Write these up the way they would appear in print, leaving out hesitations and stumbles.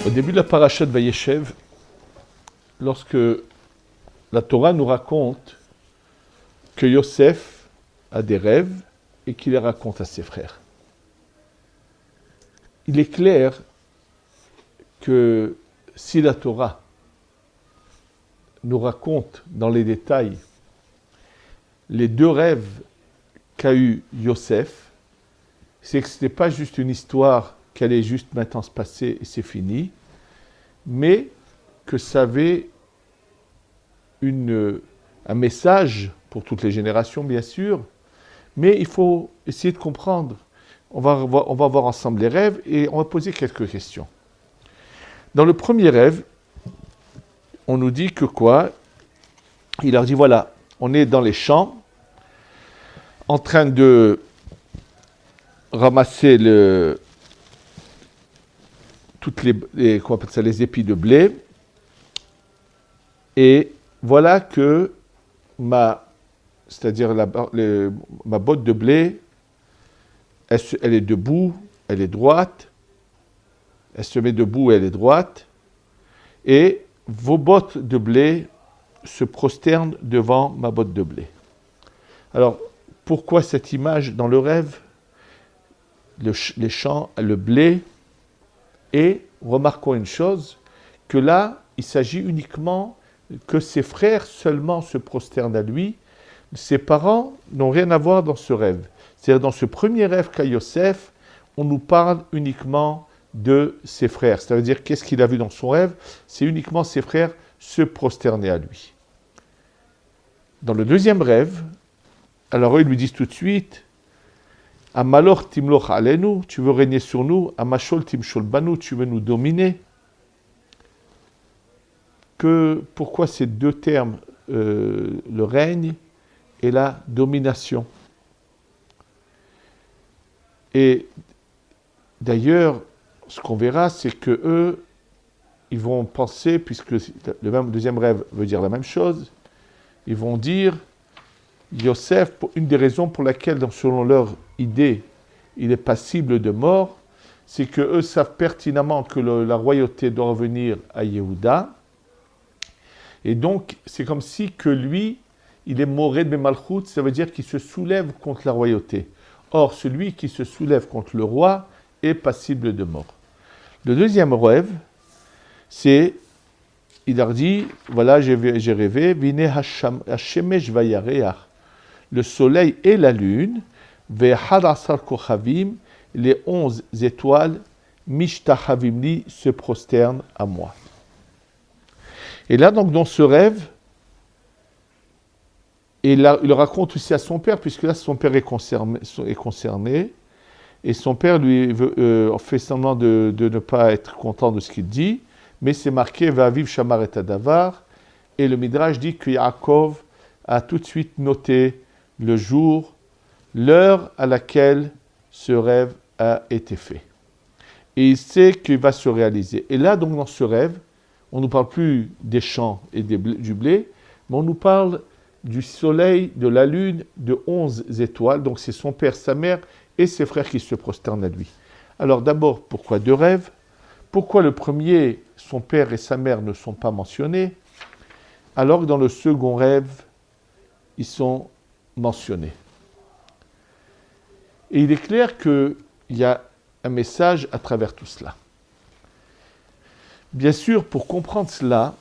Au début de la paracha de Vayeshev, lorsque la Torah nous raconte que Yosef a des rêves et qu'il les raconte à ses frères, il est clair que si la Torah nous raconte dans les détails les deux rêves qu'a eu Yosef, c'est que ce n'était pas juste une histoire qui allait juste maintenant se passer et c'est fini, mais que ça avait un message pour toutes les générations, bien sûr, mais il faut essayer de comprendre. On va voir ensemble les rêves et on va poser quelques questions. Dans le premier rêve, on nous dit que quoi? Il leur dit, voilà, on est dans les champs, en train de ramasser toutes les épis de blé, et voilà que ma botte de blé, elle est debout, elle est droite, elle se met debout, elle est droite, et vos bottes de blé se prosternent devant ma botte de blé. Alors, pourquoi cette image dans le rêve? Les champs, le blé, et remarquons une chose, que là, il s'agit uniquement que ses frères seulement se prosternent à lui. Ses parents n'ont rien à voir dans ce rêve. C'est-à-dire dans ce premier rêve qu'a Yosef, on nous parle uniquement de ses frères. C'est-à-dire qu'est-ce qu'il a vu dans son rêve? C'est uniquement ses frères se prosterner à lui. Dans le deuxième rêve, alors eux, ils lui disent tout de suite, Amalor timloch alenu, tu veux régner sur nous, Amashol timshol banu, tu veux nous dominer. Pourquoi ces deux termes, le règne et la domination? Et d'ailleurs, ce qu'on verra, c'est que eux, ils vont penser, puisque le deuxième rêve veut dire la même chose, ils vont dire, Yosef, une des raisons pour laquelle, selon leur idée, il est passible de mort, c'est qu'eux savent pertinemment que la royauté doit revenir à Yehuda. Et donc, c'est comme si que lui, il est moré de Malchut, ça veut dire qu'il se soulève contre la royauté. Or, celui qui se soulève contre le roi est passible de mort. Le deuxième rêve, c'est, il leur dit, voilà, j'ai rêvé, Vine Hashemesh vayareach, le soleil et la lune, Ve'had asar kochavim, les 11 étoiles, Mishtachavimli, se prosternent à moi. Et là, donc, dans ce rêve, et là, il le raconte aussi à son père, puisque là, son père est concerné et son père lui fait semblant de ne pas être content de ce qu'il dit, mais c'est marqué « Va'aviv shamar et adavar » et le Midrash dit que Yaakov a tout de suite noté le jour, l'heure à laquelle ce rêve a été fait. Et il sait qu'il va se réaliser. Et là, donc, dans ce rêve, on ne nous parle plus des champs et du blé, mais on nous parle du soleil, de la lune, de 11 étoiles. Donc c'est son père, sa mère et ses frères qui se prosternent à lui. Alors d'abord, pourquoi deux rêves? Pourquoi le premier, son père et sa mère ne sont pas mentionnés, alors que dans le second rêve, ils sont mentionnés? Et il est clair qu'il y a un message à travers tout cela. Bien sûr, pour comprendre cela,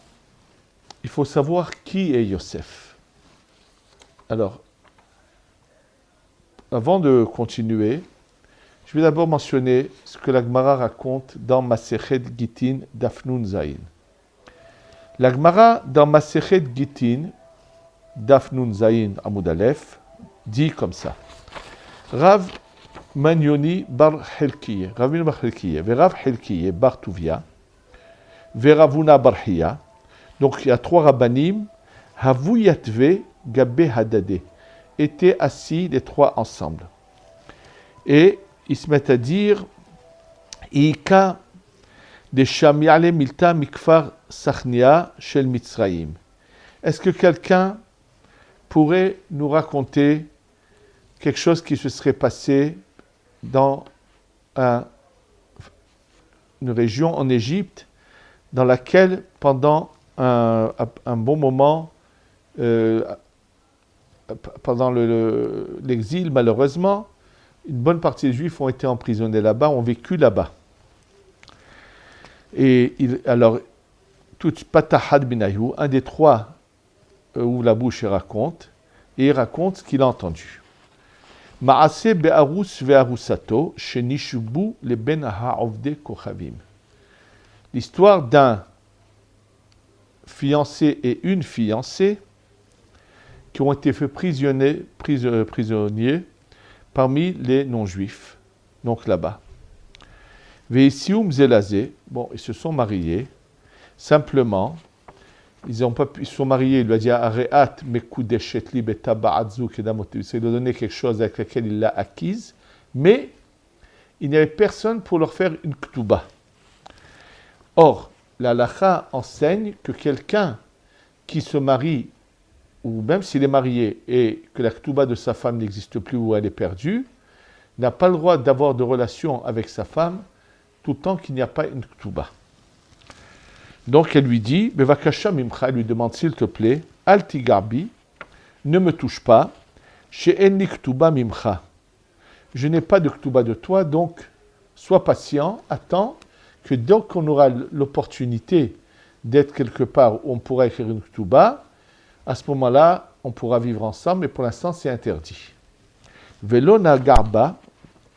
il faut savoir qui est Yosef. Alors, avant de continuer, je vais d'abord mentionner ce que la Gemara raconte dans Masechet Gitin Daf Nun Zayin. La Gemara dans Masechet Gitin Daf Nun Zayin Amud Aleph dit comme ça. Rav Manyoni bar Helkiye, Rav Manyoni bar Helkiye, Verav Helkiye bar Tuvia, Veravuna Barhia. Donc il y a trois rabbanim. Havuyatve Gabe Hadade étaient assis les trois ensemble. Et ils se mettent à dire Ika de Shamiale Milta Mikfar Sachnia Shel Mitzraim. Est-ce que quelqu'un pourrait nous raconter quelque chose qui se serait passé dans une région en Égypte dans laquelle, pendant un bon moment, pendant l'exil, malheureusement, une bonne partie des Juifs ont été emprisonnés là-bas, ont vécu là-bas. Et alors, tout Patahad Binayu, un des trois où la bouche raconte, et il raconte ce qu'il a entendu. Ma'ase be'arus ve'arusato, shenishubu le ben ha'ovde kochavim. L'histoire d'un fiancé et une fiancée qui ont été faits prisonniers parmi les non-juifs, donc là-bas. Ve'isium zelazé, bon, ils se sont mariés, simplement, ils se sont mariés, il lui a dit Areat mekudeshet li betaba'adzu kedamotu, il lui a donné quelque chose avec lequel il l'a acquise, mais il n'y avait personne pour leur faire une ktuba. Or, la halakha enseigne que quelqu'un qui se marie, ou même s'il est marié et que la ktuba de sa femme n'existe plus ou elle est perdue, n'a pas le droit d'avoir de relation avec sa femme tout le temps qu'il n'y a pas une ktuba. Donc elle lui dit, Bevakasha mimcha, elle lui demande s'il te plaît, Altigarbi, ne me touche pas, chez enni ktuba mimcha. Je n'ai pas de ktuba de toi, donc sois patient, attends que dès qu'on aura l'opportunité d'être quelque part où on pourra écrire une ktuba, à ce moment-là, on pourra vivre ensemble, mais pour l'instant, c'est interdit. Velona garba,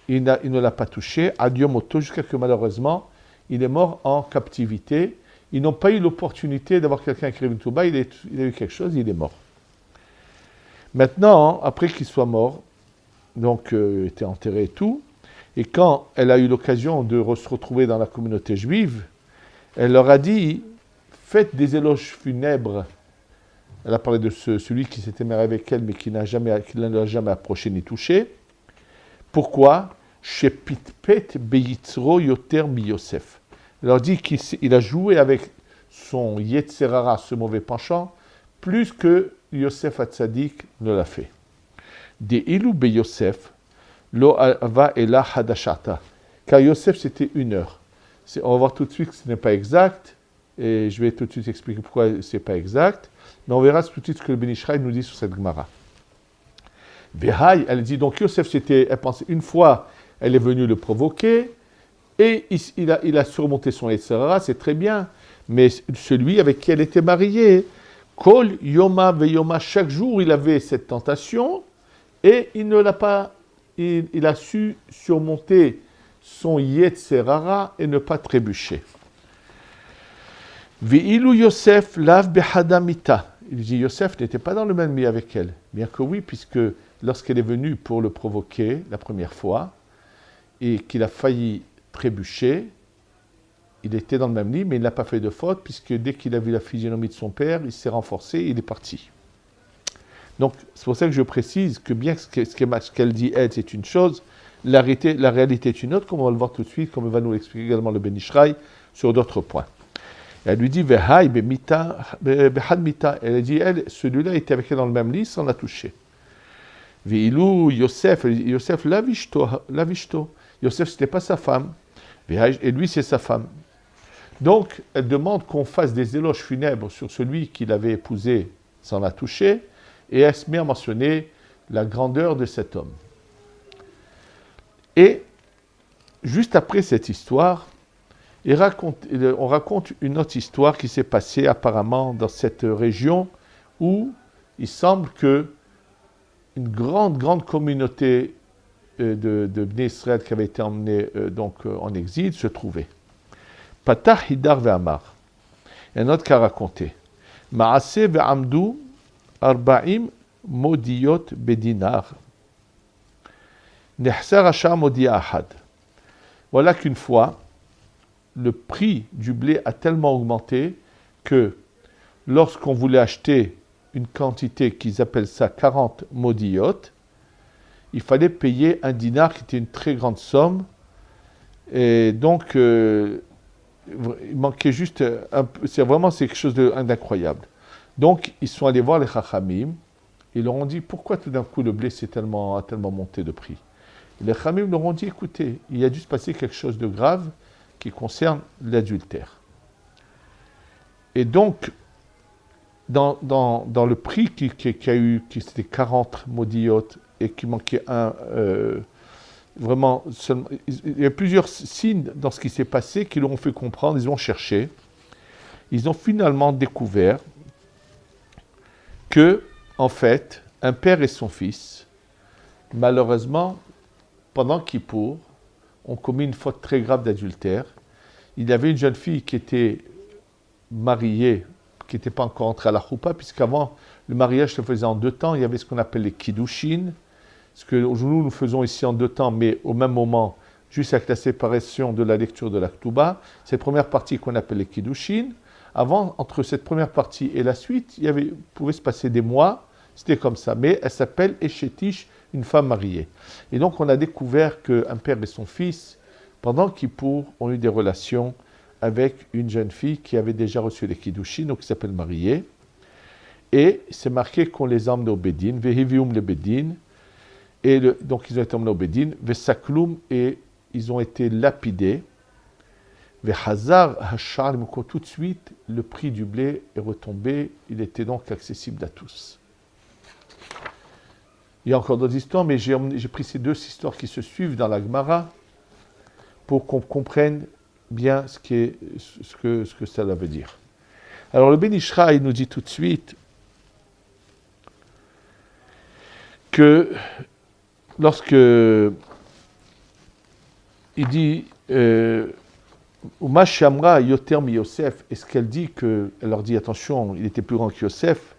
il ne l'a pas touché, adiomoto, jusqu'à ce que malheureusement, il est mort en captivité. Ils n'ont pas eu l'opportunité d'avoir quelqu'un écrire une ktuba, il a eu quelque chose, il est mort. Maintenant, après qu'il soit mort, donc il était enterré et tout, et quand elle a eu l'occasion de se retrouver dans la communauté juive, elle leur a dit, faites des éloges funèbres. Elle a parlé de celui qui s'était marié avec elle, mais qui ne l'a jamais approché ni touché. Pourquoi? Chez Pitpet Beyitzro Yoter Mi Yosef. Elle leur dit qu'il a joué avec son Yetzerara, ce mauvais penchant, plus que Yosef Hatzadik ne l'a fait. De Ilou Be Yosef, Lo Ava Ela Hadashata. Car Yosef, c'était 1 heure. On va voir tout de suite que ce n'est pas exact, et je vais tout de suite expliquer pourquoi ce n'est pas exact, mais on verra tout de suite ce que le Ben Ish Chai nous dit sur cette Gemara. Vehai, elle dit donc Yosef, elle pensait une fois, elle est venue le provoquer, et il a surmonté son Yetzerara, c'est très bien, mais celui avec qui elle était mariée, Kol Yoma Veyoma, chaque jour il avait cette tentation, et il ne l'a pas, il a su surmonter son Yetzerara et ne pas trébucher. Ve'ilu Yosef lav behadamita. Il dit Yosef n'était pas dans le même lit avec elle, bien que oui, puisque lorsqu'elle est venue pour le provoquer la première fois, et qu'il a failli trébucher, il était dans le même lit, mais il n'a pas fait de faute, puisque dès qu'il a vu la physionomie de son père, il s'est renforcé et il est parti. Donc, c'est pour ça que je précise que bien que ce qu'elle dit, elle, c'est une chose, la réalité est une autre, comme on va le voir tout de suite, comme va nous l'expliquer également le Ben Ish Chai sur d'autres points. Elle lui dit, Vehai behad mita. Elle a dit, celui-là était avec elle dans le même lit sans la toucher. Veilou Yosef lavishto. Yosef, c'était pas sa femme. Et lui, c'est sa femme. Donc, elle demande qu'on fasse des éloges funèbres sur celui qui l'avait épousé sans la toucher, et elle se met à mentionner la grandeur de cet homme. Et, juste après cette histoire, on raconte une autre histoire qui s'est passée apparemment dans cette région où il semble que une grande communauté de Bnei Israël qui avait été emmenée en exil se trouvait. Patah Hidar ve'amar. Il y a un autre qui a raconté. Ma'ase ve'amdu arba'im modiyot bedinar. Nehsar asha modiya ahad. Voilà qu'une fois, le prix du blé a tellement augmenté que lorsqu'on voulait acheter une quantité qu'ils appellent ça 40 modiyot, il fallait payer un dinar qui était une très grande somme. Et donc, il manquait juste un peu. C'est quelque chose d'incroyable. Donc, ils sont allés voir les Chachamim. Ils leur ont dit, pourquoi tout d'un coup le blé a tellement monté de prix? Et les Chachamim leur ont dit, écoutez, il a dû se passer quelque chose de grave qui concerne l'adultère. Et donc, dans le prix qui a eu, qui c'était 40 modiotes et qui manquait un, vraiment, il y a plusieurs signes dans ce qui s'est passé qui leur ont fait comprendre, ils ont cherché, ils ont finalement découvert que, en fait, un père et son fils, malheureusement, pendant Kippour, ont commis une faute très grave d'adultère. Il y avait une jeune fille qui était mariée, qui n'était pas encore entrée à la choupa, puisqu'avant, le mariage se faisait en 2 temps. Il y avait ce qu'on appelle les kiddushin, ce que nous faisons ici en 2 temps, mais au même moment, juste avec la séparation de la lecture de la Ktuba. Cette première partie qu'on appelle les kiddushin. Avant, entre cette première partie et la suite, pouvait se passer des mois, c'était comme ça. Mais elle s'appelle Eshetish, une femme mariée. Et donc, on a découvert qu'un père et son fils, pendant Kippour, ont eu des relations avec une jeune fille qui avait déjà reçu les kiddushin, donc qui s'appelle mariée. Et c'est marqué qu'on les a emmenés au Bédine, Vehivium le Bédine, et donc ils ont été emmenés au Bédine, Vesakloum, et ils ont été lapidés. Vehazar Hachar, tout de suite, le prix du blé est retombé, il était donc accessible à tous. Il y a encore d'autres histoires, mais j'ai pris ces 2 histoires qui se suivent dans la Gemara pour qu'on comprenne bien ce que ça veut dire. Alors le Ben Ish Chai nous dit tout de suite que lorsque il dit Uma Shamra Yoter mi Yosef, est-ce qu'elle dit elle leur dit attention, il était plus grand que Yosef,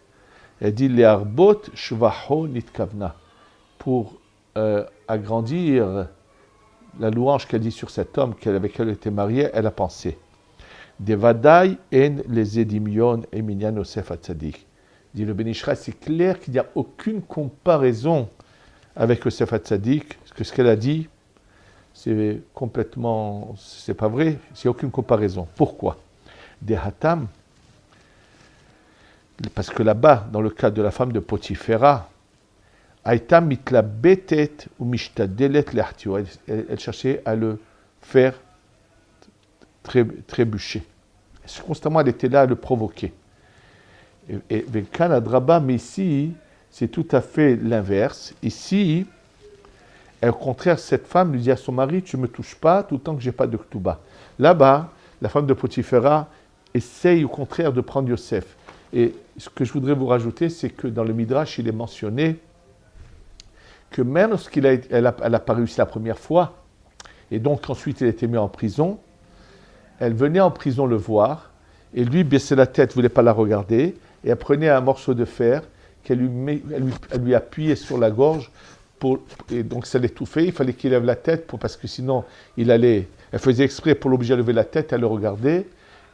elle dit les arbot shvaho nitkavna, pour agrandir la louange qu'elle dit sur cet homme avec qui elle était mariée, elle a pensé. Devadai en les edimion et minyan Yosef atzadik. Dit le Ben Ish Chai, c'est clair qu'il n'y a aucune comparaison avec Yosef atzadik, parce que ce qu'elle a dit, c'est pas vrai, il n'y a aucune comparaison. Pourquoi? Des hatam, parce que là-bas, dans le cas de la femme de Potiphera, Aïta mitla betet ou mishtadelet lehtio, elle cherchait à le faire trébucher. Constamment, elle était là à le provoquer. Et Velkan Adraba, mais ici, c'est tout à fait l'inverse. Ici, au contraire, cette femme lui dit à son mari, tu ne me touches pas tout le temps que je n'ai pas de Ktuba. Là-bas, la femme de Potiphera essaye au contraire de prendre Yosef. Et ce que je voudrais vous rajouter, c'est que dans le Midrash, il est mentionné que même lorsqu'elle n'a pas réussi la première fois, et donc ensuite il a été mis en prison, elle venait en prison le voir, et lui baissait la tête, ne voulait pas la regarder, et elle prenait un morceau de fer qu'elle lui appuyait sur la gorge, et donc ça l'étouffait, il fallait qu'il lève la tête, parce que sinon elle faisait exprès pour l'obliger à lever la tête, elle le regardait,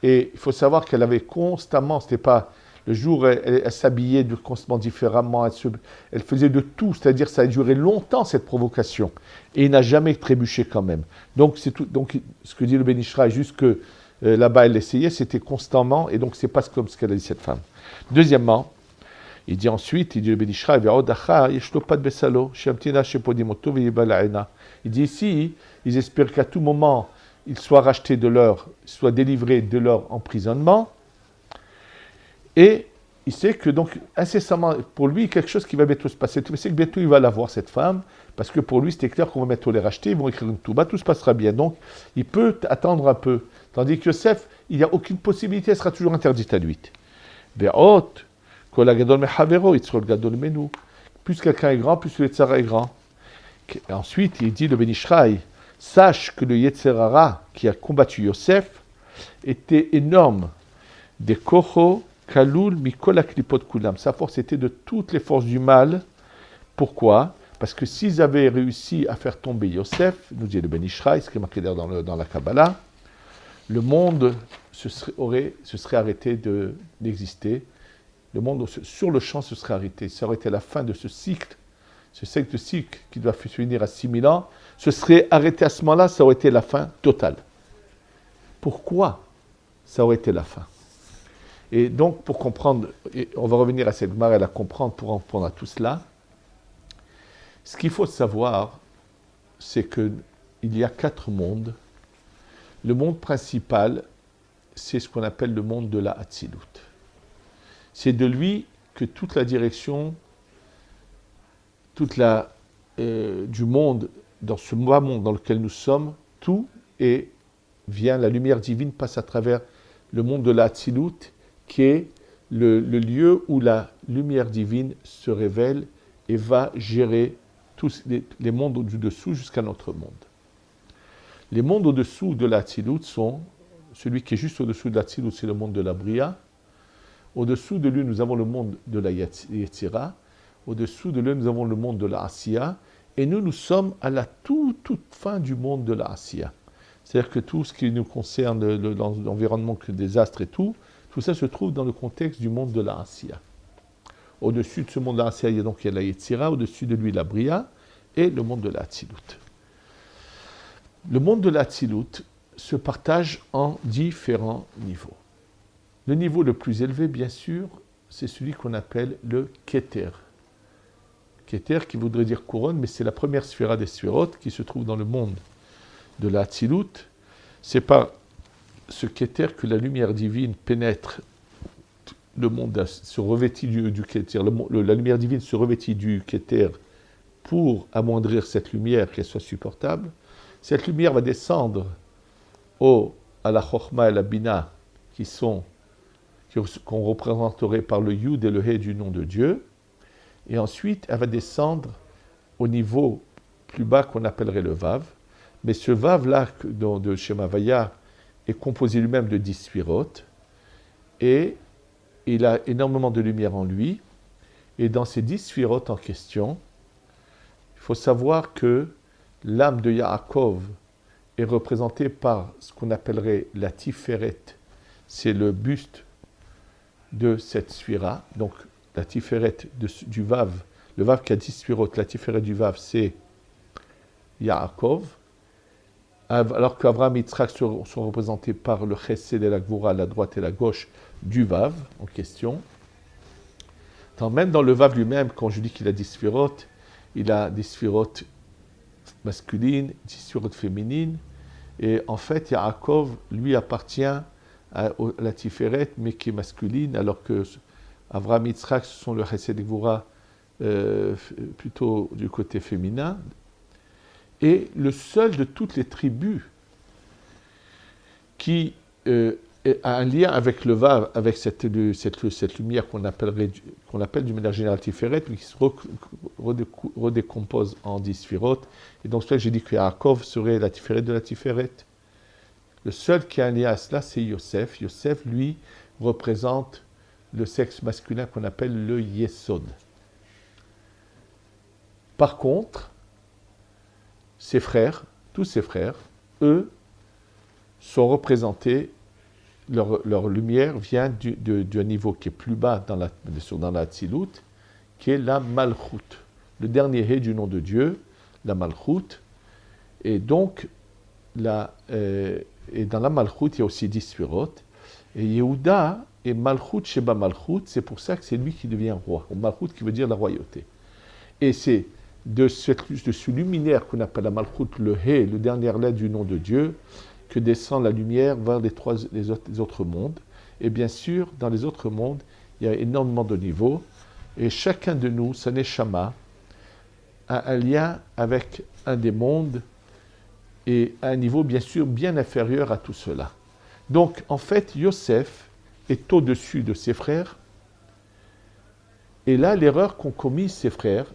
et il faut savoir qu'elle avait constamment, c'était pas le jour, elle s'habillait constamment différemment, elle faisait de tout, c'est-à-dire ça a duré longtemps cette provocation, et il n'a jamais trébuché quand même. Donc c'est tout. Donc ce que dit le Ben Ish Chai, juste que là-bas elle essayait, c'était constamment, et donc c'est pas comme ce qu'elle a dit cette femme. Deuxièmement, il dit ensuite, il dit le Ben Ish Chai, il dit ici, ils espèrent qu'à tout moment ils soient rachetés soient délivrés de leur emprisonnement. Et il sait que donc incessamment, pour lui, quelque chose qui va bientôt se passer. Il sait que bientôt il va la voir cette femme, parce que pour lui c'était clair qu'on va bientôt les racheter, ils vont écrire une touba, tout se passera bien. Donc il peut attendre un peu. Tandis que Yosef, il n'y a aucune possibilité, elle sera toujours interdite à lui. Plus quelqu'un est grand, plus le Yetzirah est grand. Et ensuite, il dit le Ben Ish Chai, sache que le Yetzirah qui a combattu Yosef était énorme. Des kocho Kaloul Mikol Aklipot Kulam. Sa force était de toutes les forces du mal. Pourquoi? Parce que s'ils avaient réussi à faire tomber Yosef, nous dit le Ben Ish Chai, ce qui est marqué dans la Kabbalah, le monde se serait arrêté d'exister. Le monde sur le champ se serait arrêté. Ça aurait été la fin de ce cycle qui doit finir à 6000 ans, se serait arrêté à ce moment-là, ça aurait été la fin totale. Pourquoi ça aurait été la fin? Et donc, pour comprendre, et on va revenir à cette Gemara et la comprendre pour en répondre à tout cela, ce qu'il faut savoir, c'est qu'il y a 4 mondes. Le monde principal, c'est ce qu'on appelle le monde de la Hatzilut. C'est de lui que toute la direction, du monde, dans ce bas monde dans lequel nous sommes, tout vient, la lumière divine passe à travers le monde de la Hatzilut, qui est le lieu où la lumière divine se révèle et va gérer tous les mondes du dessous jusqu'à notre monde. Les mondes au-dessous de la Hatzilut sont, celui qui est juste au-dessous de la Hatzilut, c'est le monde de la Bria. Au-dessous de lui, nous avons le monde de la Yetzira. Au-dessous de lui, nous avons le monde de la Asiya. Et nous sommes à la toute fin du monde de la Asiya. C'est-à-dire que tout ce qui nous concerne, l'environnement, des astres et tout ça se trouve dans le contexte du monde de la Asiya. Au-dessus de ce monde de la Asiya, il y a la Yetzira, au-dessus de lui la Bria, et le monde de la Hatzilut. Le monde de la Hatzilut se partage en différents niveaux. Le niveau le plus élevé, bien sûr, c'est celui qu'on appelle le Keter. Keter qui voudrait dire couronne, mais c'est la première sphéra des sphérotes qui se trouve dans le monde de la Hatzilut. C'est par ce Keter que la lumière divine pénètre le monde, se revêtit du Keter. La lumière divine se revêtit du Keter pour amoindrir cette lumière, qu'elle soit supportable. Cette lumière va descendre à la Chochma et la Bina, qu'on représenterait par le Yud et le He du nom de Dieu. Et ensuite, elle va descendre au niveau plus bas qu'on appellerait le Vav. Mais ce Vav-là, de Shema Vaya, est composé lui-même de 10 sphirotes. Et il a énormément de lumière en lui. Et dans ces 10 sphirotes en question, il faut savoir que l'âme de Yaakov est représentée par ce qu'on appellerait la Tiferet. C'est le buste de cette sphira. Donc, la Tiferet du Vav, le Vav qui a 10 sphirotes, la Tiferet du Vav, c'est Yaakov. Alors qu'Abraham et Yitzhak sont représentés par le Chesed et la Gvura, la droite et la gauche du Vav en question. Même dans le Vav lui-même, quand je dis qu'il a 10 sphirotes, il a des sphirotes masculines, 10 sphirotes féminines. Et en fait, Yaakov, lui, appartient à la Tiferet, mais qui est masculine, alors que Avraham et Yitzhak, ce sont le Chesed et Gvura plutôt du côté féminin. Et le seul de toutes les tribus qui a un lien avec le Vav, avec cette lumière qu'on appelle d'une manière générale Tiferet, mais qui se redécompose en 10 sphirotes. Et donc, c'est pour ça que j'ai dit que Yaakov serait la Tiferet de la Tiferet. Le seul qui a un lien à cela, c'est Yosef. Yosef, lui, représente le sexe masculin qu'on appelle le Yesod. Par contre, ses frères, tous ses frères, eux, sont représentés, leur lumière vient d'un niveau qui est plus bas dans la Hatzilut, qui est la Malchut, le dernier He du nom de Dieu, la Malchut. Et donc, et dans la Malchut, il y a aussi 10 sphirotes. Et Yehuda est Malchut Sheba Malchut, c'est pour ça que c'est lui qui devient roi. Malchut qui veut dire la royauté. Et c'est de ce luminaire qu'on appelle la Malchut, le He, le dernier lettre du nom de Dieu, que descend la lumière vers les autres mondes. Et bien sûr, dans les autres mondes, il y a énormément de niveaux. Et chacun de nous, sa neshama, a un lien avec un des mondes et à un niveau bien sûr bien inférieur à tout cela. Donc en fait, Yosef est au-dessus de ses frères. Et là, l'erreur qu'ont commis ses frères,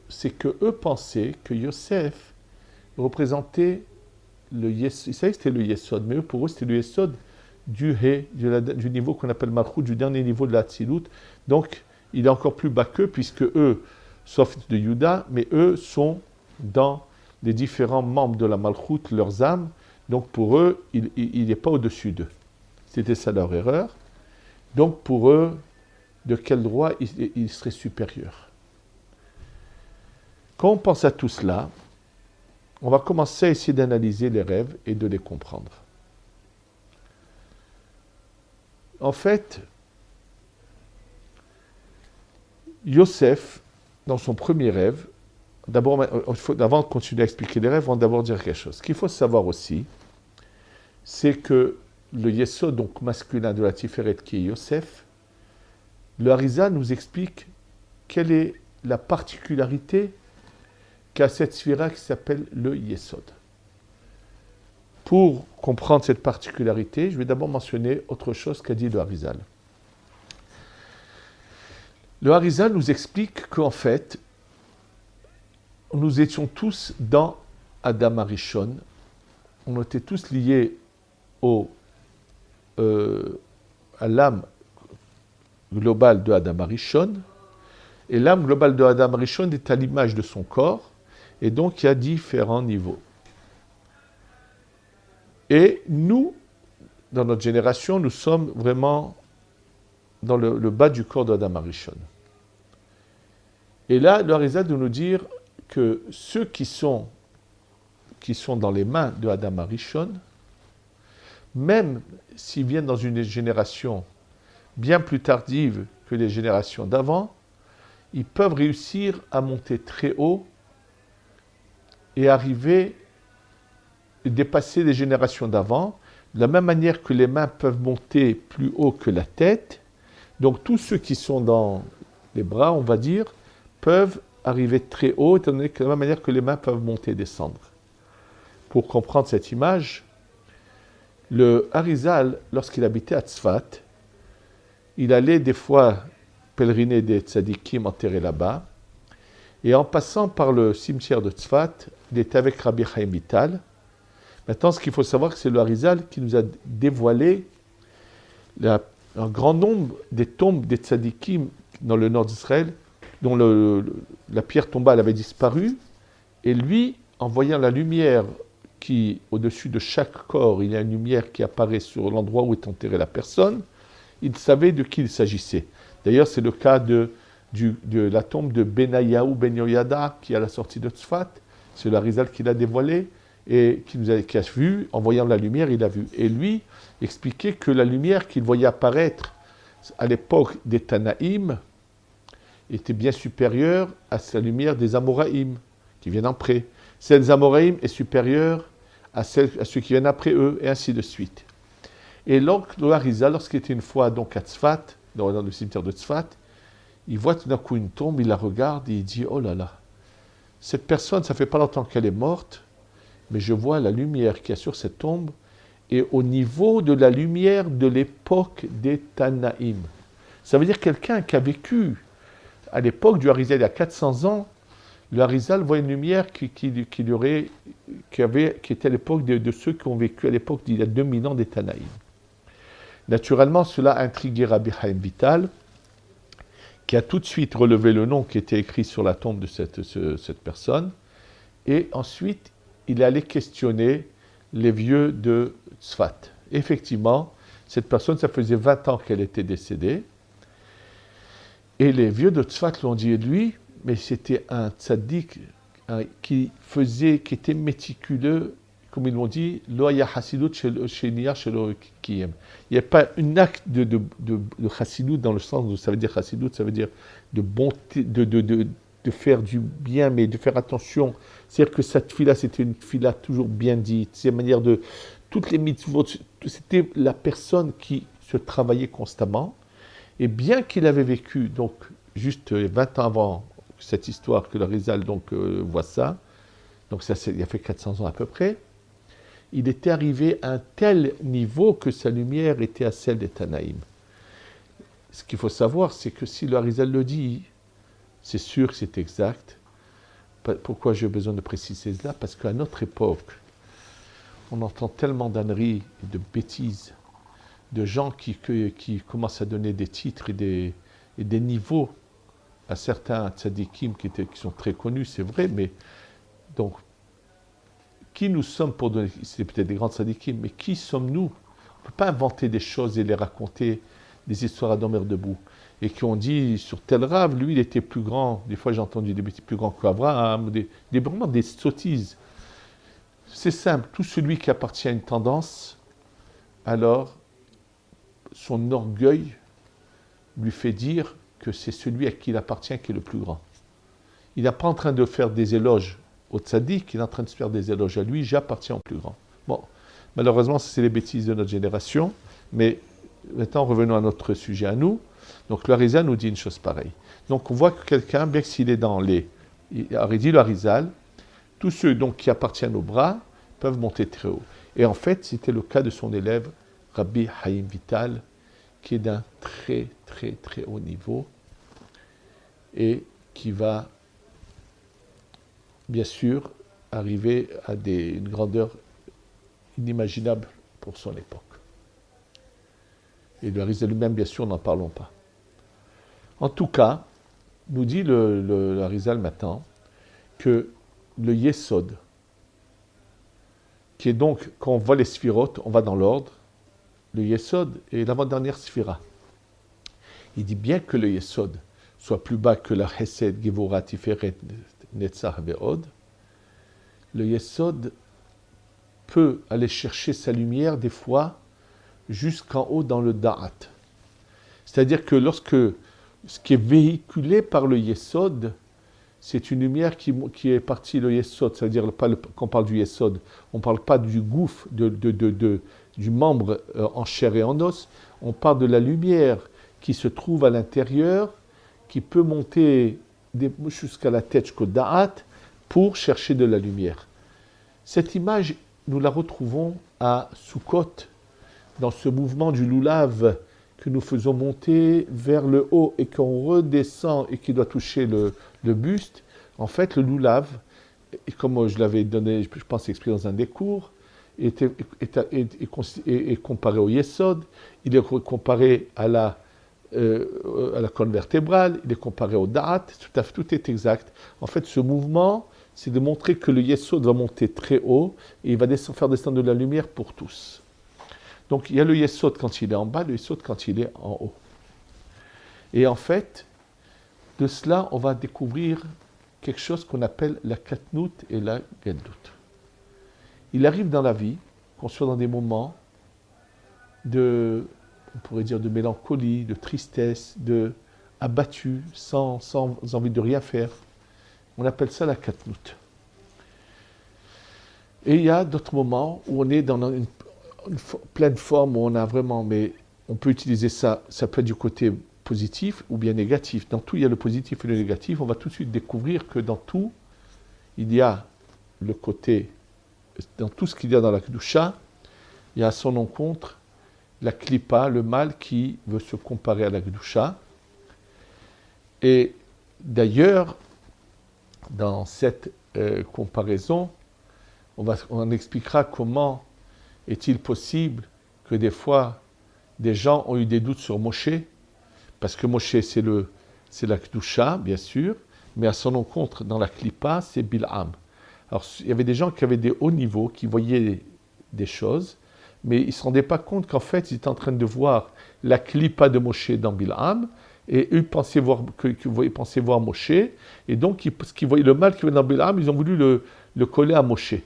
c'est qu'eux pensaient que Yosef représentait le Yesod. Ils savaient que c'était le Yesod, mais eux, pour eux, c'était le Yesod du He, du niveau qu'on appelle Malchut, du dernier niveau de la Hatzilut. Donc, il est encore plus bas qu'eux, puisque eux, sauf de Juda, mais eux sont dans les différents membres de la Malchut, leurs âmes. Donc, pour eux, il n'est pas au-dessus d'eux. C'était ça leur erreur. Donc, pour eux, de quel droit il serait supérieur? Quand on pense à tout cela, on va commencer à essayer d'analyser les rêves et de les comprendre. En fait, Yosef, dans son premier rêve, d'abord, avant de continuer à expliquer les rêves, on va d'abord dire quelque chose. Ce qu'il faut savoir aussi, c'est que le Yesod, donc masculin de la Tiferet qui est Yosef, le Harizal nous explique quelle est la particularité qu'a cette sphira qui s'appelle le Yesod. Pour comprendre cette particularité, je vais d'abord mentionner autre chose qu'a dit le Harizal. Le Harizal nous explique qu'en fait, nous étions tous dans Adam Arishon, on était tous liés à l'âme globale de Adam Arishon, et l'âme globale de Adam Arishon est à l'image de son corps, et donc il y a différents niveaux. Et nous, dans notre génération, nous sommes vraiment dans le bas du corps d'Adam Arishon. Et là, le Harizal de nous dire que ceux qui sont dans les mains de Adam Arishon, même s'ils viennent dans une génération bien plus tardive que les générations d'avant, ils peuvent réussir à monter très haut et arriver à dépasser les générations d'avant, de la même manière que les mains peuvent monter plus haut que la tête. Donc tous ceux qui sont dans les bras, on va dire, peuvent arriver très haut, étant donné que de la même manière que les mains peuvent monter et descendre. Pour comprendre cette image, le Harizal, lorsqu'il habitait à Tzfat, il allait des fois pèleriner des tzadikim enterrés là-bas, et en passant par le cimetière de Tzfat, il était avec Rabbi Chaim Vital. Maintenant, ce qu'il faut savoir, c'est le Harizal qui nous a dévoilé un grand nombre des tombes des tzadikim dans le nord d'Israël, dont la pierre tombale avait disparu, et lui, en voyant la lumière qui, au-dessus de chaque corps, il y a une lumière qui apparaît sur l'endroit où est enterrée la personne, il savait de qui il s'agissait. D'ailleurs, c'est le cas de la tombe de Benayahu Ben Yoyada, qui est à la sortie de Tzfat. C'est le Harizal qui l'a dévoilé, et qui a vu, en voyant la lumière, il a vu. Et lui expliquait que la lumière qu'il voyait apparaître à l'époque des Tanaïm était bien supérieure à sa lumière des Amoraïm, qui viennent après. Celle des Amoraïm est supérieure à ceux qui viennent après eux, et ainsi de suite. Et donc, le Harizal, lorsqu'il était une fois donc à Tzfat, dans le cimetière de Tzfat, il voit tout d'un coup une tombe, il la regarde et il dit « Oh là là, cette personne, ça fait pas longtemps qu'elle est morte, mais je vois la lumière qu'il y a sur cette tombe, et au niveau de la lumière de l'époque des Tanaïm. » Ça veut dire quelqu'un qui a vécu à l'époque du Harizal, il y a 400 ans, le Harizal voit une lumière qui était à l'époque de ceux qui ont vécu à l'époque d'il y a 2000 ans des Tanaïm. Naturellement, cela a intrigué Rabbi Chaim Vital, qui a tout de suite relevé le nom qui était écrit sur la tombe de cette personne, et ensuite, il est allé questionner les vieux de Tzfat. Effectivement, cette personne, ça faisait 20 ans qu'elle était décédée, et les vieux de Tzfat l'ont dit, lui, mais c'était un tzaddik qui était méticuleux, comme ils l'ont dit, lo haya chassidut sheniya shelo kiyem. Il n'y a pas un acte de chassidut dans le sens où ça veut dire chassidut, ça veut dire de bonté, de faire du bien, mais de faire attention. C'est-à-dire que cette fila, c'était une fila toujours bien dite. C'est une manière de toutes les mitzvot. C'était la personne qui se travaillait constamment. Et bien qu'il avait vécu, donc, juste 20 ans avant cette histoire que le Harizal voit ça, donc ça, il y a fait 400 ans à peu près, il était arrivé à un tel niveau que sa lumière était à celle des Tanaïm. Ce qu'il faut savoir, c'est que si le Harizal le dit, c'est sûr que c'est exact. Pourquoi j'ai besoin de préciser cela? Parce qu'à notre époque, on entend tellement d'âneries et de bêtises, de gens qui commencent à donner des titres et des niveaux à certains tzadikim qui sont très connus, c'est vrai, mais donc, qui nous sommes pour donner, c'est peut-être des grands tzadikim, mais qui sommes-nous? On ne peut pas inventer des choses et les raconter, des histoires à dormir debout. Et qui ont dit, sur tel rave, lui, il était plus grand, des fois j'ai entendu des bêtises plus grands qu'Abraham, vraiment des sottises. C'est simple, tout celui qui appartient à une tendance, alors, son orgueil lui fait dire que c'est celui à qui il appartient qui est le plus grand. Il n'est pas en train de faire des éloges au tzaddik, il est en train de se faire des éloges à lui, j'appartiens au plus grand. Bon, Malheureusement, c'est les bêtises de notre génération. Mais maintenant, revenons à notre sujet à nous. Donc, le Harizal nous dit une chose pareille. Donc, on voit que quelqu'un, bien que s'il est dans les... Il dit le Harizal, tous ceux donc, qui appartiennent au bras peuvent monter très haut. Et en fait, c'était le cas de son élève, Rabbi Haïm Vital, qui est d'un très, très, très haut niveau et qui va, bien sûr, arriver à une grandeur inimaginable pour son époque. Et le Harizal lui-même, bien sûr, n'en parlons pas. En tout cas, nous dit le Harizal maintenant que le Yesod, qui est donc, quand on voit les sphirotes, on va dans l'ordre, le Yesod est l'avant-dernière sphira. Il dit bien que le Yesod soit plus bas que la Chesed, Gevura, Tiferet, Netzach, Ve'od, le Yesod peut aller chercher sa lumière des fois jusqu'en haut dans le Da'at. C'est-à-dire que lorsque ce qui est véhiculé par le Yesod, c'est une lumière qui est partie le Yesod, c'est-à-dire quand on parle du Yesod, on ne parle pas du gouffre, du membre en chair et en os, on parle de la lumière qui se trouve à l'intérieur, qui peut monter jusqu'à la tête, jusqu'au Da'at, pour chercher de la lumière. Cette image, nous la retrouvons à Sukkot, dans ce mouvement du Lulav que nous faisons monter vers le haut et qu'on redescend et qui doit toucher le buste. En fait, le Lulav, comme je l'avais donné, je pense expliqué dans un des cours, est comparé au Yesod, il est comparé à la colonne vertébrale, il est comparé au Da'at, tout est exact. En fait, ce mouvement, c'est de montrer que le Yesod va monter très haut et il va faire descendre de la lumière pour tous. Donc, il y a le Yesod quand il est en bas, le Yesod quand il est en haut. Et en fait, de cela, on va découvrir quelque chose qu'on appelle la Katnout et la Gadlut. Il arrive dans la vie qu'on soit dans des moments on pourrait dire de mélancolie, de tristesse, de abattu, sans envie de rien faire. On appelle ça la Katnout. Et il y a d'autres moments où on est dans une pleine forme, où on a vraiment, mais on peut utiliser ça peut être du côté positif ou bien négatif. Dans tout, il y a le positif et le négatif. On va tout de suite découvrir que dans tout, il y a le côté, dans tout ce qu'il y a dans la Kedusha, il y a à son encontre la Klippa, le mal qui veut se comparer à la Kedusha. Et d'ailleurs, dans cette comparaison, on expliquera comment est-il possible que des fois, des gens ont eu des doutes sur Moshe, parce que Moshe, c'est la Kedusha, bien sûr, mais à son encontre, dans la Klippa, c'est Bil'am. Alors, il y avait des gens qui avaient des hauts niveaux, qui voyaient des choses, mais ils ne se rendaient pas compte qu'en fait, ils étaient en train de voir la Klippa de Moshe dans Bil'am, et eux pensaient voir Moshe, et donc, parce qu'ils voyaient le mal qui venait dans Bil'am, ils ont voulu le coller à Moshe.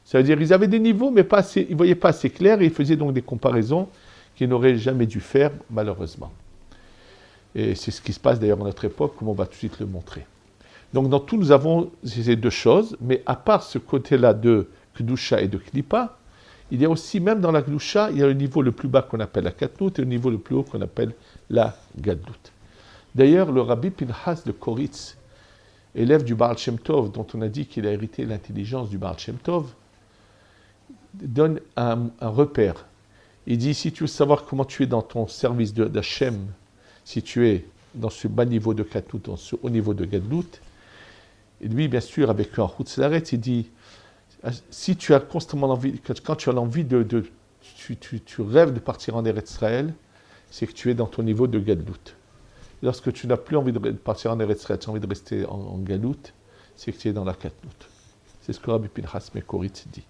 C'est-à-dire qu'ils avaient des niveaux, mais ils ne voyaient pas assez clair, et ils faisaient donc des comparaisons qu'ils n'auraient jamais dû faire, malheureusement. Et c'est ce qui se passe d'ailleurs à notre époque, comme on va tout de suite le montrer. Donc dans tout, nous avons ces deux choses, mais à part ce côté-là de Kedusha et de Klippa, il y a aussi, même dans la Kedusha, il y a le niveau le plus bas qu'on appelle la Katnout et le niveau le plus haut qu'on appelle la Gadlut. D'ailleurs, le Rabbi Pinchas de Koritz, élève du Baal Shem Tov, dont on a dit qu'il a hérité l'intelligence du Baal Shem Tov, donne un repère. Il dit, si tu veux savoir comment tu es dans ton service d'Hachem, si tu es dans ce bas niveau de Katnout, dans ce haut niveau de Gadlut, et lui, bien sûr, avec un Hutzlaret, il dit, si tu as constamment l'envie, quand tu as l'envie tu rêves de partir en Eretz Israël, c'est que tu es dans ton niveau de Gadlut. Lorsque tu n'as plus envie de partir en Eretz Israël, tu as envie de rester en Gadlut, c'est que tu es dans la Katnout. C'est ce que Rabbi Pinchas Mekoritz dit.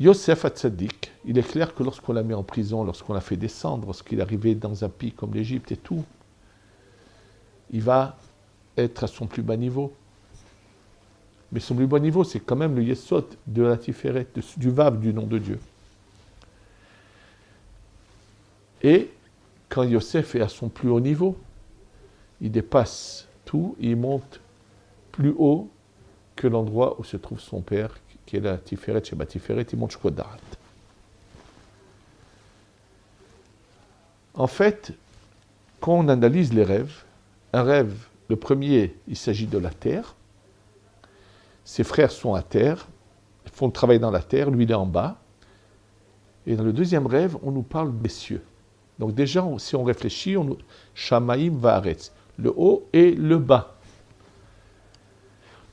Yosef Hatzadik, il est clair que lorsqu'on l'a mis en prison, lorsqu'on l'a fait descendre, lorsqu'il est arrivé dans un pays comme l'Égypte et tout, il va être à son plus bas niveau. Mais son plus bas niveau, c'est quand même le Yesod de la Tiferet, du Vav, du nom de Dieu. Et quand Yosef est à son plus haut niveau, il dépasse tout, il monte plus haut que l'endroit où se trouve son père, qui est la Tiferet chez Tiferet, il monte jusqu'au Da'at. En fait, quand on analyse les rêves, un rêve, le premier, il s'agit de la terre. Ses frères sont à terre, ils font le travail dans la terre, lui il est en bas. Et dans le deuxième rêve, on nous parle des cieux. Donc déjà, si on réfléchit, Shamaim va'aretz, le haut et le bas.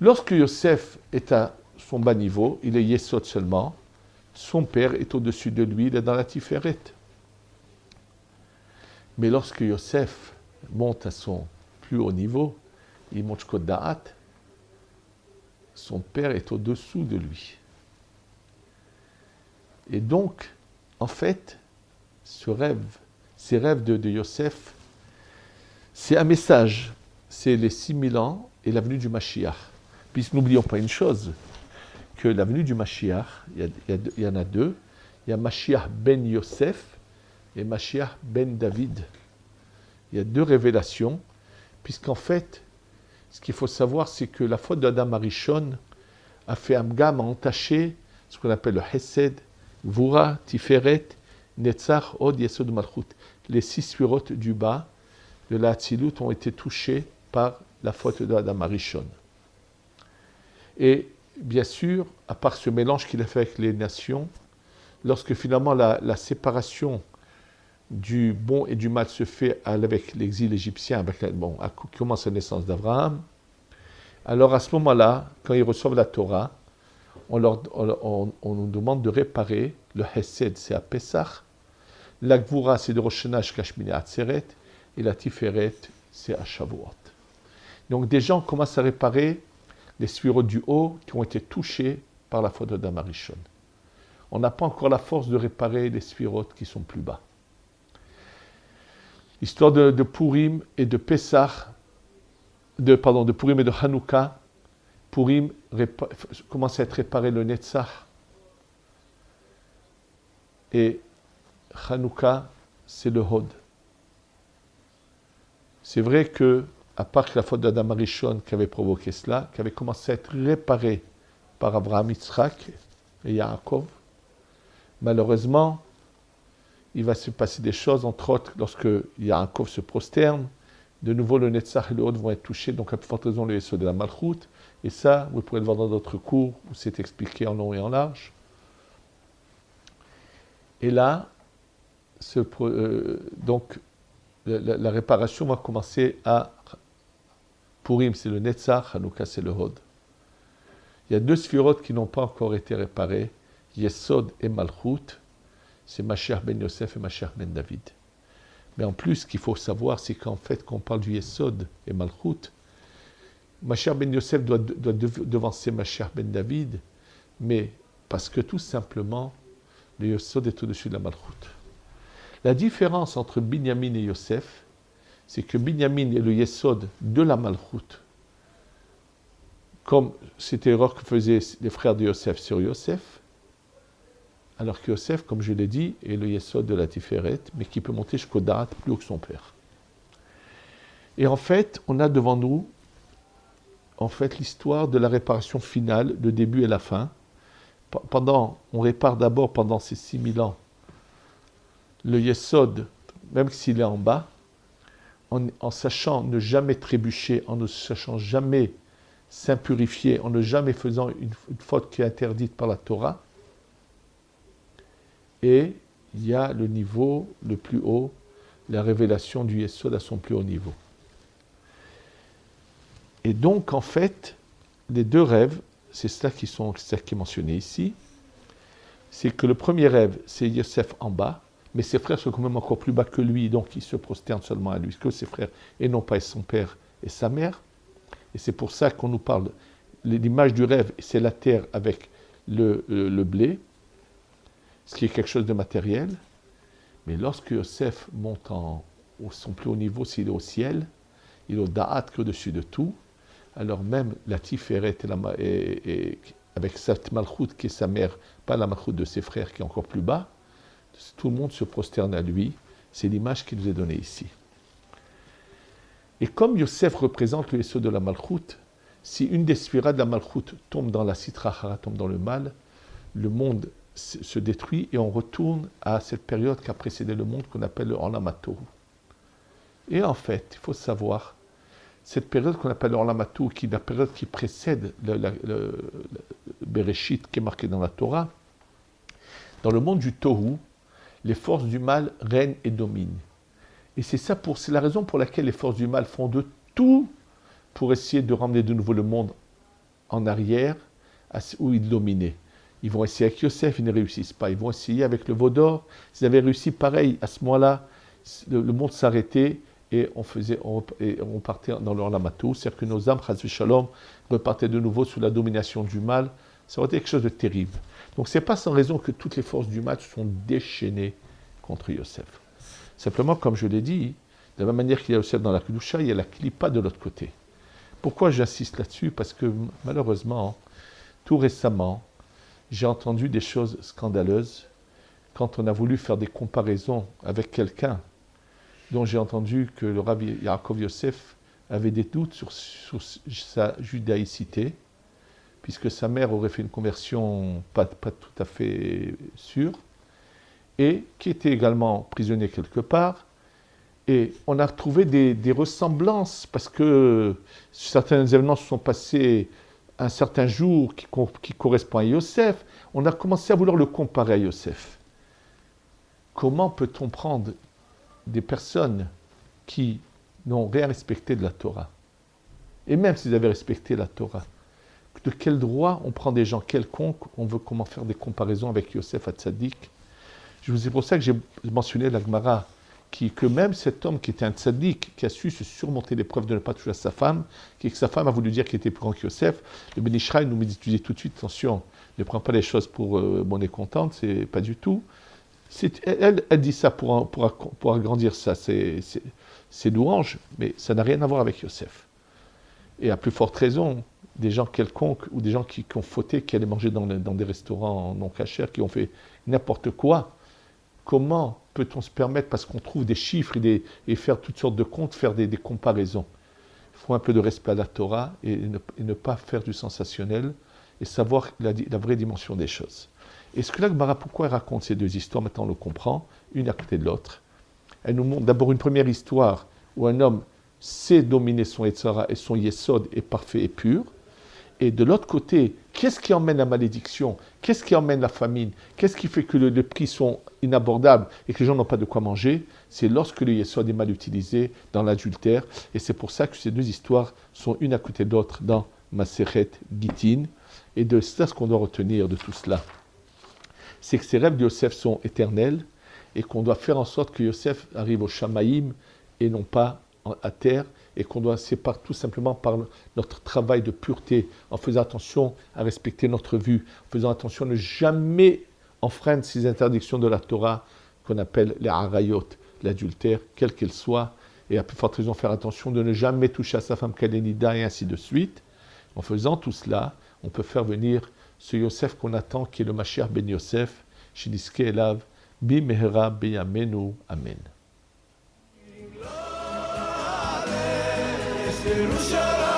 Lorsque Yosef est à son bas niveau, il est Yesod seulement, son père est au-dessus de lui, il est dans la Tiferet. Mais lorsque Yosef monte à son plus haut niveau, il monte jusqu'au Da'at, son père est au-dessous de lui. Et donc, en fait, ces rêves de Yosef, c'est un message. C'est les 6000 ans et la venue du Mashiach. Puis n'oublions pas une chose, que la venue du Mashiach, il y en a deux. Il y a Mashiach ben Yosef et Mashiach ben David. Il y a deux révélations, puisqu'en fait, ce qu'il faut savoir, c'est que la faute d'Adam Arishon a fait Amgam, a entaché ce qu'on appelle le Hesed, Vura, Tiferet, Netzach, Od, Yesod, Malchut. Les 6 sphirot du bas de la Hatzilut ont été touchés par la faute d'Adam Arishon. Et bien sûr, à part ce mélange qu'il a fait avec les nations, lorsque finalement la séparation du bon et du mal se fait avec l'exil égyptien, commence la naissance d'Abraham, alors à ce moment-là, quand ils reçoivent la Torah, on nous demande de réparer le Hesed, c'est à Pessah, la Gvura, c'est de Rosh Hashanah jusqu'à Shmini Atzeret, et la Tiferet, c'est à Shavuot. Donc déjà, on commence à réparer les sphirot du haut qui ont été touchés par la faute d'Adam Arishon. On n'a pas encore la force de réparer les sphirot qui sont plus bas. L'histoire de Purim et de Pessah, de Purim et de Hanouka. Purim commence à être réparé le Netzach. Et Hanouka, c'est le Hod. C'est vrai que, à part que la faute d'Adam Arishon qui avait provoqué cela, qui avait commencé à être réparé par Abraham, Yitzhak et Yaakov, malheureusement, il va se passer des choses, entre autres, lorsque Yaakov se prosterne, de nouveau le Netzach et le Hod vont être touchés, donc à plus forte raison le Yesod de la Malchut, et ça, vous pourrez le voir dans d'autres cours, où c'est expliqué en long et en large. Et là, donc, la réparation va commencer à Purim, c'est le Netzach, Hanouka, c'est le Hod. Il y a 2 sphirot qui n'ont pas encore été réparées, Yesod et Malchut, c'est Mashiach ben Yosef et Mashiach ben David. Mais en plus, ce qu'il faut savoir, c'est qu'en fait, quand on parle du Yesod et Malchut, Mashiach ben Yosef doit devancer Mashiach ben David, mais parce que tout simplement, le Yesod est au-dessus de la Malchut. La différence entre Binyamin et Yosef, c'est que Binyamin est le Yesod de la Malchut, comme c'était l'erreur que faisaient les frères de Yosef sur Yosef, alors que Yosef, comme je l'ai dit, est le Yesod de la Tiferet, mais qui peut monter jusqu'au Da'at plus haut que son père. Et en fait, on a devant nous l'histoire de la réparation finale, le début et la fin. On répare d'abord pendant ces 6000 ans le Yesod, même s'il est en bas, en sachant ne jamais trébucher, en ne sachant jamais s'impurifier, en ne jamais faisant une faute qui est interdite par la Torah. Et il y a le niveau le plus haut, la révélation du Yesod à son plus haut niveau. Et donc, en fait, les 2 rêves, c'est ça qui est mentionné ici, c'est que le premier rêve, c'est Yosef en bas, mais ses frères sont quand même encore plus bas que lui, donc ils se prosternent seulement à lui, que ses frères, et non pas son père et sa mère. Et c'est pour ça qu'on nous parle, l'image du rêve, c'est la terre avec le blé, ce qui est quelque chose de matériel. Mais lorsque Yosef monte au son plus haut niveau, s'il est au ciel, il est au Da'at qu'au-dessus de tout, alors même la Tiferet avec cette Malchut qui est sa mère, pas la Malchut de ses frères qui est encore plus bas, tout le monde se prosterne à lui. C'est l'image qui nous est donnée ici. Et comme Yosef représente le Yesod de la Malchut, si une des sphiras de la Malchut tombe dans la Sitra Achara, tombe dans le mal, le monde se détruit et on retourne à cette période qui a précédé le monde qu'on appelle le Olam HaTohu. Et en fait, il faut savoir, cette période qu'on appelle le Olam HaTohu, qui est la période qui précède le Bereshit qui est marqué dans la Torah, dans le monde du Tohu, les forces du mal règnent et dominent. Et c'est la raison pour laquelle les forces du mal font de tout pour essayer de ramener de nouveau le monde en arrière, où il dominait. Ils vont essayer avec Yosef, ils ne réussissent pas. Ils vont essayer avec le veau d'or. S'ils avaient réussi pareil, à ce moment-là, le monde s'arrêtait et on partait dans le Olam HaTohu. C'est-à-dire que nos âmes, Chas v'Shalom, repartaient de nouveau sous la domination du mal. Ça aurait été quelque chose de terrible. Donc ce n'est pas sans raison que toutes les forces du mal se sont déchaînées contre Yosef. Simplement, comme je l'ai dit, de la même manière qu'il y a Yosef dans la Kedusha, il y a la Klippa de l'autre côté. Pourquoi j'insiste là-dessus? Parce que malheureusement, tout récemment, j'ai entendu des choses scandaleuses quand on a voulu faire des comparaisons avec quelqu'un dont j'ai entendu que le Rabbi Yaakov Yosef avait des doutes sur sa judaïcité, puisque sa mère aurait fait une conversion pas tout à fait sûre, et qui était également prisonnier quelque part. Et on a retrouvé des ressemblances, parce que certains événements se sont passés un certain jour qui correspond à Yosef. On a commencé à vouloir le comparer à Yosef. Comment peut-on prendre des personnes qui n'ont rien respecté de la Torah? Et même s'ils avaient respecté la Torah, de quel droit on prend des gens quelconques, on veut comment faire des comparaisons avec Yosef Hatzadik? C'est pour ça que j'ai mentionné la Gemara, que même cet homme qui était un tzaddik, qui a su se surmonter l'épreuve de ne pas toucher à sa femme, que sa femme a voulu dire qu'il était plus grand que Yosef, le Ben Ish Chai nous dit tout de suite, attention, ne prends pas les choses pour bonne et contente, c'est pas du tout. Elle dit ça pour agrandir ça, c'est louange, mais ça n'a rien à voir avec Yosef. Et à plus forte raison, des gens quelconques ou des gens qui ont fauté, qui allaient manger dans des restaurants non cachers, qui ont fait n'importe quoi. Comment peut-on se permettre, parce qu'on trouve des chiffres et faire toutes sortes de comptes, faire des comparaisons? Il faut un peu de respect à la Torah et ne pas faire du sensationnel et savoir la vraie dimension des choses. Et ce que la Gemara, pourquoi elle raconte ces deux histoires, maintenant on le comprend, une à côté de l'autre. Elle nous montre d'abord une première histoire où un homme sait dominer son Yetzara et son Yesod est parfait et pur. Et de l'autre côté, qu'est-ce qui emmène la malédiction? Qu'est-ce qui emmène la famine? Qu'est-ce qui fait que les prix sont inabordables et que les gens n'ont pas de quoi manger? C'est lorsque le Yesod est mal utilisé dans l'adultère. Et c'est pour ça que ces deux histoires sont une à côté de l'autre dans Masechet Gittin. Et de ça, ce qu'on doit retenir de tout cela, c'est que ces rêves de Yosef sont éternels et qu'on doit faire en sorte que Yosef arrive au Shamaïm et non pas à terre, et qu'on doit séparer tout simplement par notre travail de pureté, en faisant attention à respecter notre vue, en faisant attention à ne jamais enfreindre ces interdictions de la Torah qu'on appelle les harayot, l'adultère, quelle qu'elle soit, et à plus forte raison faire attention de ne jamais toucher à sa femme Kalenida et ainsi de suite. En faisant tout cela, on peut faire venir ce Yosef qu'on attend, qui est le Mashiach ben Yosef, Shiniske Elav, Bi Mehera Beyamenu, Amen. Yerushalayim